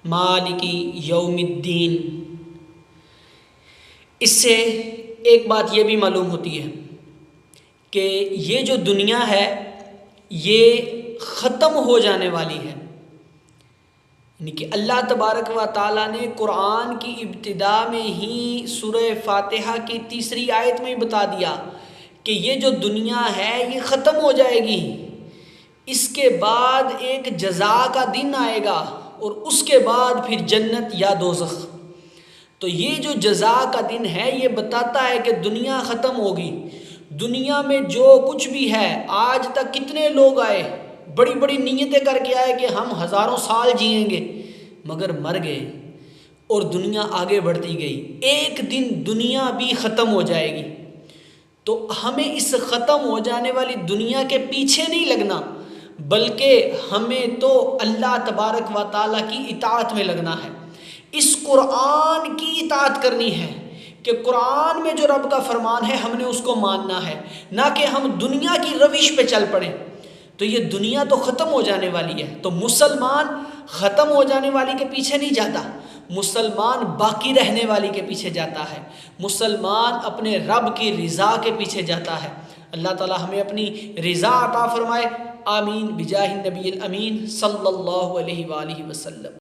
مالکی یوم الدین۔ اس سے ایک بات یہ بھی معلوم ہوتی ہے کہ یہ جو دنیا ہے یہ ختم ہو جانے والی ہے، یعنی کہ اللہ تبارک و تعالیٰ نے قرآن کی ابتدا میں ہی سورہ فاتحہ کی 3 آیت میں بتا دیا کہ یہ جو دنیا ہے یہ ختم ہو جائے گی، اس کے بعد ایک جزا کا دن آئے گا اور اس کے بعد پھر جنت یا دوزخ۔ تو یہ جو جزا کا دن ہے یہ بتاتا ہے کہ دنیا ختم ہوگی۔ دنیا میں جو کچھ بھی ہے، آج تک کتنے لوگ آئے، بڑی بڑی نیتیں کر کے آئے کہ ہم ہزاروں سال جئیں گے، مگر مر گئے اور دنیا آگے بڑھتی گئی۔ ایک دن دنیا بھی ختم ہو جائے گی، تو ہمیں اس ختم ہو جانے والی دنیا کے پیچھے نہیں لگنا، بلکہ ہمیں تو اللہ تبارک و تعالیٰ کی اطاعت میں لگنا ہے، اس قرآن کی اطاعت کرنی ہے کہ قرآن میں جو رب کا فرمان ہے ہم نے اس کو ماننا ہے، نہ کہ ہم دنیا کی روش پہ چل پڑیں۔ تو یہ دنیا تو ختم ہو جانے والی ہے، تو مسلمان ختم ہو جانے والی کے پیچھے نہیں جاتا، مسلمان باقی رہنے والی کے پیچھے جاتا ہے، مسلمان اپنے رب کی رضا کے پیچھے جاتا ہے۔ اللہ تعالی ہمیں اپنی رضا عطا فرمائے، آمین بجاہ النبی الامین صلی اللہ علیہ وآلہ وسلم۔